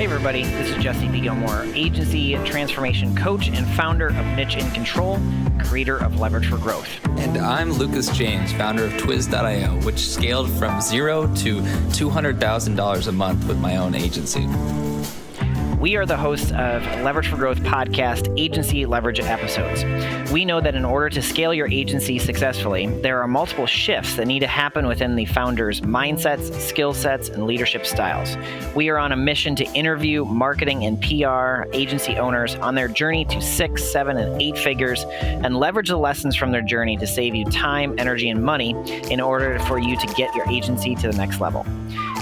Hey everybody, this is Jesse Gilmore, agency transformation coach and founder of Niche in Control, creator of Leverage for Growth. And I'm Lucas James, founder of Twiz.io, which scaled from $0 to $200,000 a month with my own agency. We are the hosts of Leverage for Growth podcast agency leverage episodes. We know that in order to scale your agency successfully, there are multiple shifts that need to happen within the founder's mindsets, skill sets, and leadership styles. We are on a mission to interview marketing and PR agency owners on their journey to 6, 7, and 8 figures and leverage the lessons from their journey to save you time, energy, and money in order for you to get your agency to the next level.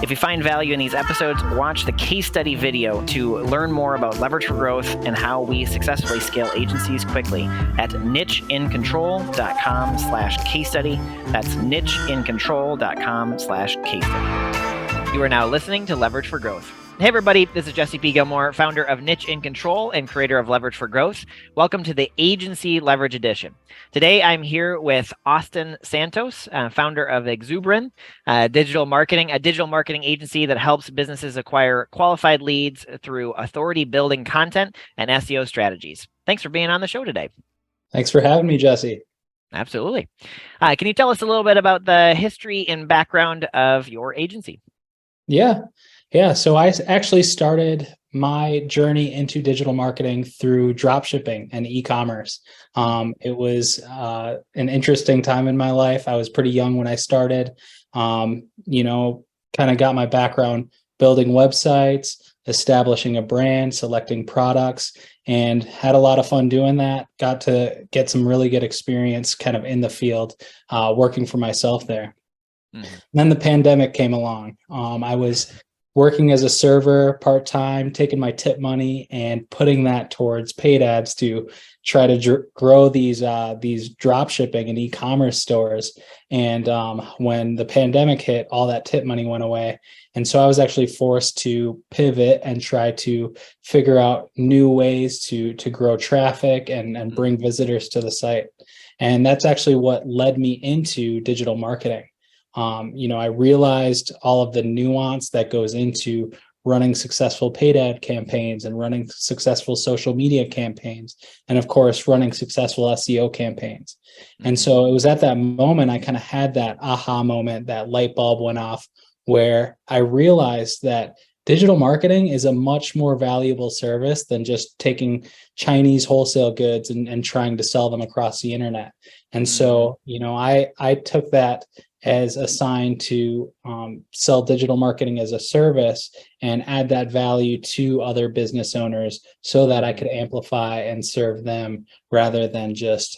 If you find value in these episodes, watch the case study video to learn more about Leverage for Growth and how we successfully scale agencies quickly at nicheincontrol.com/case study. That's nicheincontrol.com/case study. You are now listening to Leverage for Growth. Hey everybody, this is Jesse P. Gilmore, founder of Niche in Control and creator of Leverage for Growth. Welcome to the Agency Leverage Edition. Today I'm here with Austin Santos, founder of Xuberan Digital Marketing, a digital marketing agency that helps businesses acquire qualified leads through authority building content and SEO strategies. Thanks for being on the show today. Thanks for having me, Jesse. Absolutely. Can you tell us a little bit about the history and background of your agency? Yeah. So I actually started my journey into digital marketing through dropshipping and e-commerce. It was an interesting time in my life. I was pretty young when I started, kind of got my background building websites, establishing a brand, selecting products, and had a lot of fun doing that. Got to get some really good experience kind of in the field, working for myself there. Then the pandemic came along. I was working as a server part-time, taking my tip money and putting that towards paid ads to try to grow these drop shipping and e-commerce stores. And when the pandemic hit, all that tip money went away. And so I was actually forced to pivot and try to figure out new ways to grow traffic and bring visitors to the site. And that's actually what led me into digital marketing. I realized all of the nuance that goes into running successful paid ad campaigns and running successful social media campaigns, and of course, running successful SEO campaigns. And so it was at that moment I kind of had that aha moment, that light bulb went off, where I realized that digital marketing is a much more valuable service than just taking Chinese wholesale goods and trying to sell them across the internet. And so, I took that as a sign to sell digital marketing as a service and add that value to other business owners so that I could amplify and serve them rather than just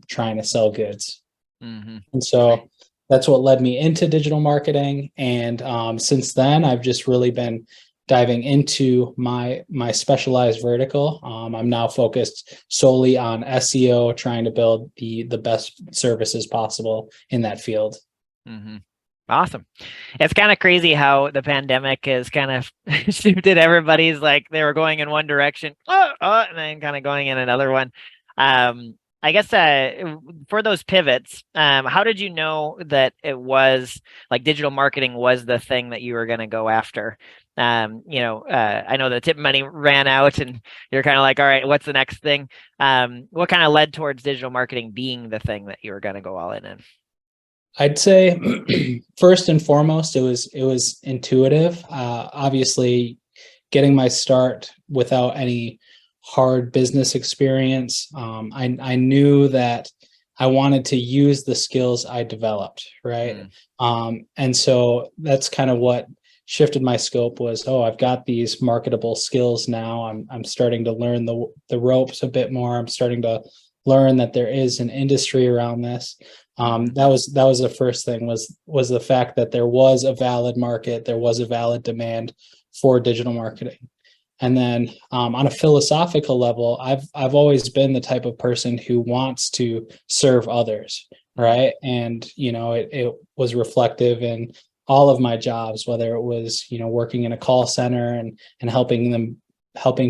trying to sell goods. And so that's what led me into digital marketing. And since then, I've just really been diving into my specialized vertical. I'm now focused solely on SEO, trying to build the best services possible in that field. Awesome. It's kind of crazy how the pandemic has kind of shifted everybody's, like they were going in one direction, and then kind of going in another one. I guess for those pivots, how did you know that it was like digital marketing was the thing that you were going to go after? I know the tip money ran out and you're kind of like, all right, what's the next thing? What kind of led towards digital marketing being the thing that you were going to go all in? I'd say first and foremost, it was intuitive. Obviously, getting my start without any hard business experience, I knew that I wanted to use the skills I developed, right? And so that's kind of what shifted my scope was, I've got these marketable skills now. I'm starting to learn the ropes a bit more. I'm starting to learn that there is an industry around this. That was the first thing was the fact that there was a valid market, there was a valid demand for digital marketing. And then on a philosophical level, I've always been the type of person who wants to serve others, right? And it was reflective in all of my jobs, whether it was working in a call center and helping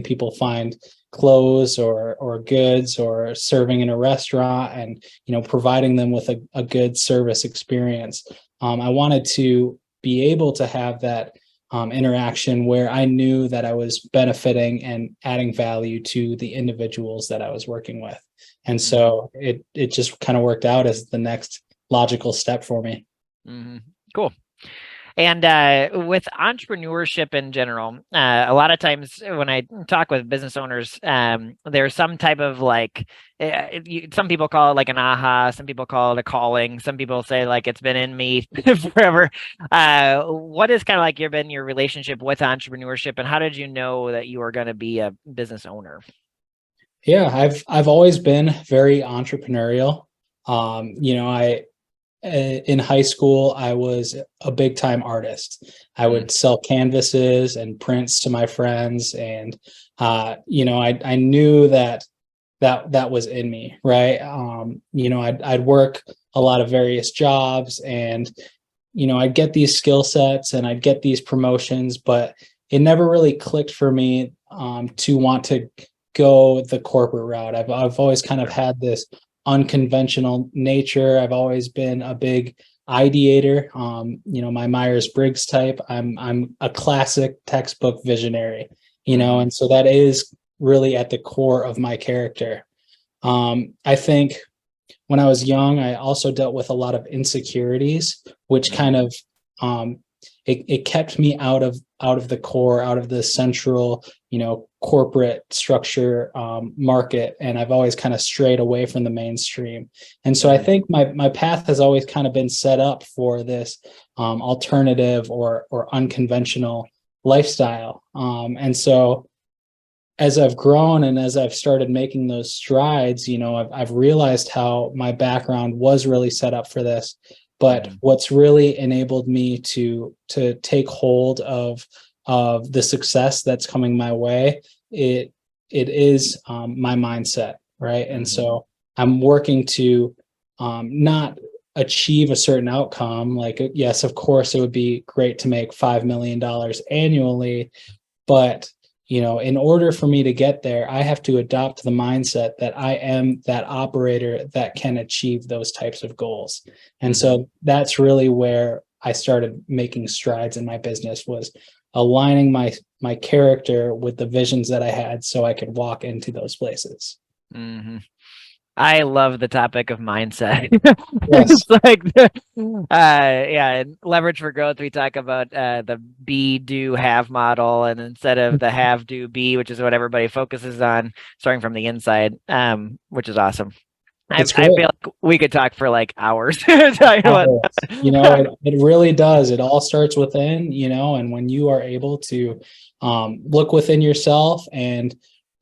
people find clothes or goods, or serving in a restaurant and providing them with a good service experience. I wanted to be able to have that interaction where I knew that I was benefiting and adding value to the individuals that I was working with. And so it just kind of worked out as the next logical step for me. Mm-hmm. Cool. And with entrepreneurship in general, a lot of times when I talk with business owners, there's some type of like, some people call it like an aha, some people call it a calling, some people say like it's been in me forever. What is kind of like been your relationship with entrepreneurship, and how did you know that you were going to be a business owner? Yeah, I've always been very entrepreneurial. In high school, I was a big time artist. I would sell canvases and prints to my friends. And, I knew that was in me. Right. I'd work a lot of various jobs and, I'd get these skill sets and I'd get these promotions, but it never really clicked for me, to want to go the corporate route. I've always kind of had this unconventional nature. I've always been a big ideator. My Myers-Briggs type. I'm a classic textbook visionary, and so that is really at the core of my character. I think when I was young, I also dealt with a lot of insecurities, which kind of it kept me out of the core, out of the central, corporate structure market. And I've always kind of strayed away from the mainstream. And so I think my path has always kind of been set up for this alternative or unconventional lifestyle. And so as I've grown and as I've started making those strides, I've realized how my background was really set up for this. But what's really enabled me to take hold of the success that's coming my way, it is my mindset, right? And so I'm working to not achieve a certain outcome. Like, yes, of course, it would be great to make $5 million annually, but in order for me to get there, I have to adopt the mindset that I am that operator that can achieve those types of goals. And so that's really where I started making strides in my business, was aligning my character with the visions that I had so I could walk into those places. Mm-hmm. I love the topic of mindset. Yes. It's like, in Leverage for Growth, we talk about the be, do, have model, and instead of the have, do, be, which is what everybody focuses on, starting from the inside, which is awesome. I feel like we could talk for like hours. It really does. It all starts within, and when you are able to look within yourself and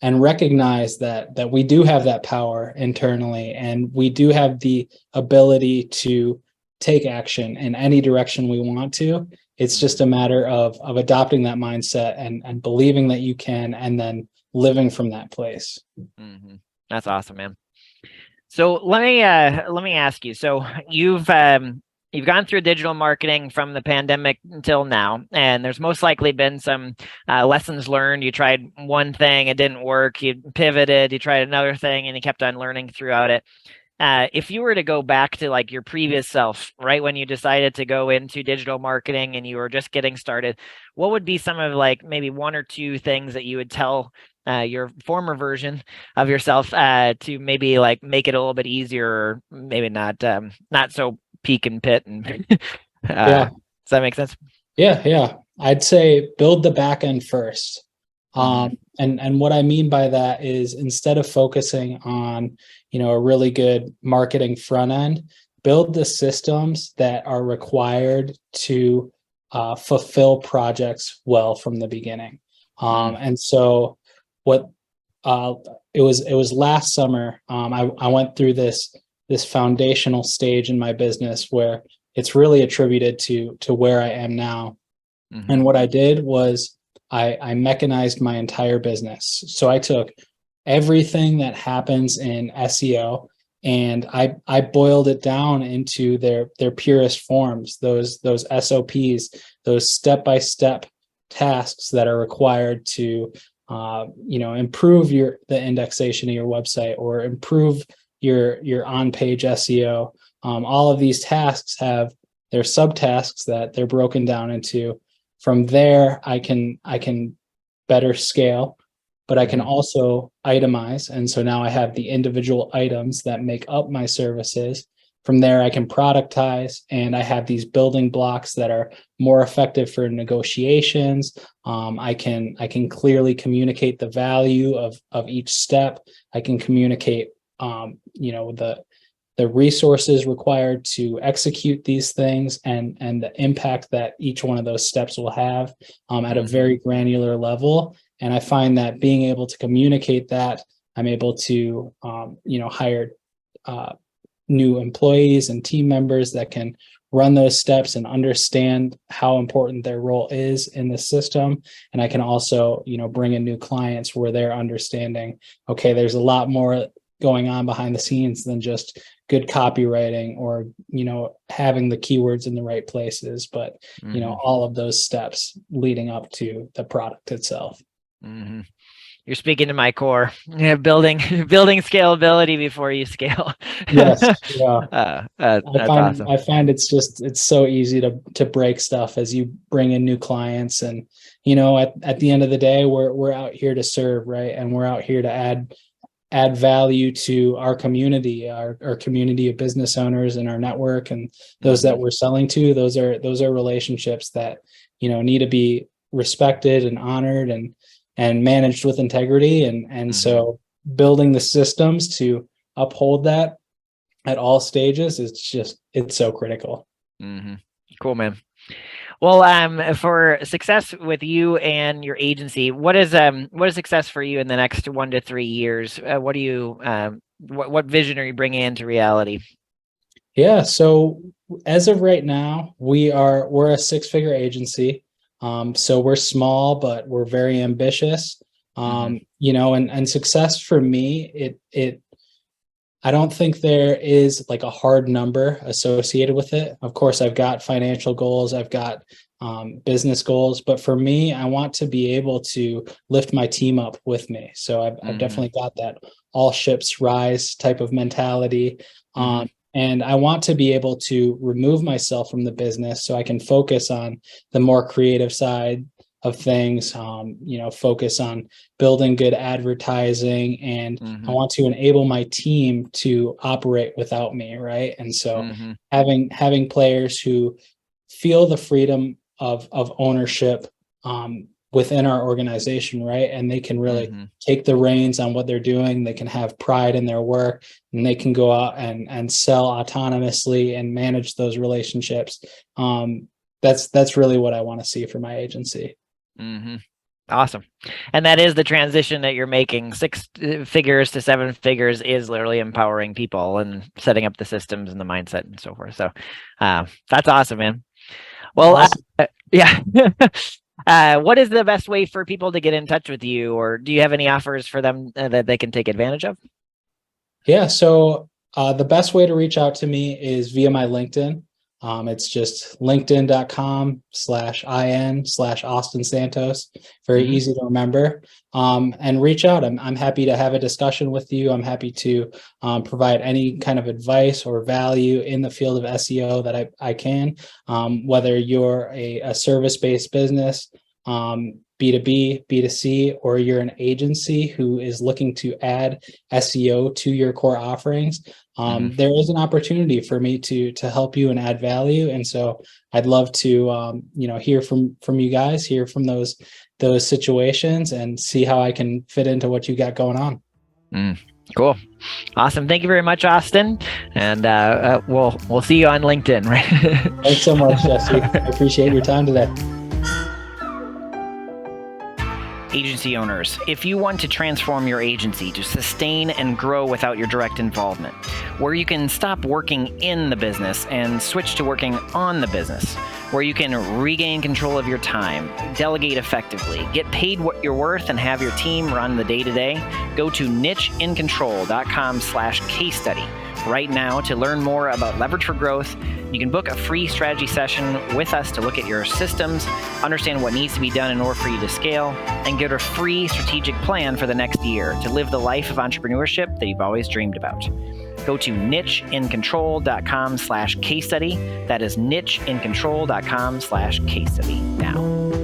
recognize that we do have that power internally, and we do have the ability to take action in any direction we want to. It's just a matter of adopting that mindset and believing that you can, and then living from that place. Mm-hmm. That's awesome, man. So let me ask you. So you've gone through digital marketing from the pandemic until now, and there's most likely been some lessons learned. You tried one thing, it didn't work. You pivoted, you tried another thing, and you kept on learning throughout it. If you were to go back to like your previous self, right when you decided to go into digital marketing and you were just getting started, what would be some of like maybe one or two things that you would tell your former version of yourself to maybe like make it a little bit easier, or maybe not so peak and pit and does that make sense? Yeah. I'd say build the back end first. And what I mean by that is, instead of focusing on, a really good marketing front end, build the systems that are required to fulfill projects well from the beginning. And so what it was last summer, I went through this foundational stage in my business where it's really attributed to where I am now. And what I did was I mechanized my entire business. So I took everything that happens in SEO and I boiled it down into their purest forms, those SOPs, those step-by-step tasks that are required to improve the indexation of your website, or improve your on-page SEO. All of these tasks have their subtasks that they're broken down into. from there, I can better scale, but I can also itemize. And so now I have the individual items that make up my services. From there, I can productize, and I have these building blocks that are more effective for negotiations. I can clearly communicate the value of each step. I can communicate, the resources required to execute these things, and the impact that each one of those steps will have at a very granular level. And I find that being able to communicate that, I'm able to hire new employees and team members that can run those steps and understand how important their role is in the system. And I can also, bring in new clients where they're understanding, okay, there's a lot more going on behind the scenes than just good copywriting or, having the keywords in the right places, but, all of those steps leading up to the product itself. Mm-hmm. You're speaking to my core. Building scalability before you scale. Yes, yeah. That's awesome. I find it's so easy to break stuff as you bring in new clients, and at the end of the day, we're out here to serve, right? And we're out here to add value to our community, our community of business owners in our network, and those that we're selling to. Those are relationships that need to be respected and honored and managed with integrity. And so building the systems to uphold that at all stages, it's so critical. Mm-hmm. Cool, man. Well, for success with you and your agency, what is success for you in the next 1 to 3 years? What vision are you bringing into reality? Yeah. So as of right now, we're a 6-figure agency. So we're small, but we're very ambitious. And success for me, I don't think there is like a hard number associated with it. Of course, I've got financial goals, I've got business goals, but for me, I want to be able to lift my team up with me. So I've definitely got that all ships rise type of mentality. And I want to be able to remove myself from the business so I can focus on the more creative side of things, focus on building good advertising, and I want to enable my team to operate without me, right? And so having players who feel the freedom of ownership within our organization, right? And they can really take the reins on what they're doing. They can have pride in their work, and they can go out and sell autonomously and manage those relationships. That's really what I want to see for my agency. Awesome. And that is the transition that you're making. 6 figures to 7 figures is literally empowering people and setting up the systems and the mindset and so forth. So that's awesome, man. Well, awesome. What is the best way for people to get in touch with you, or do you have any offers for them that they can take advantage of? Yeah. So the best way to reach out to me is via my LinkedIn. It's just linkedin.com/IN/Austin Santos. Very easy to remember. And reach out. I'm happy to have a discussion with you. I'm happy to provide any kind of advice or value in the field of SEO that I can, whether you're a service-based business, B2B, B2C, or you're an agency who is looking to add SEO to your core offerings. There is an opportunity for me to help you and add value. And so I'd love to, hear from you guys, hear from those situations, and see how I can fit into what you got going on. Cool. Awesome. Thank you very much, Austin. And we'll see you on LinkedIn, right? Thanks so much, Jesse. I appreciate your time today. Agency owners, if you want to transform your agency to sustain and grow without your direct involvement, where you can stop working in the business and switch to working on the business, where you can regain control of your time, delegate effectively, get paid what you're worth, and have your team run the day-to-day, go to nicheincontrol.com/case study right now to learn more about Leverage for Growth. You can book a free strategy session with us to look at your systems, understand what needs to be done in order for you to scale, and get a free strategic plan for the next year to live the life of entrepreneurship that you've always dreamed about. Go to nicheincontrol.com/case study. That is nicheincontrol.com/case study now.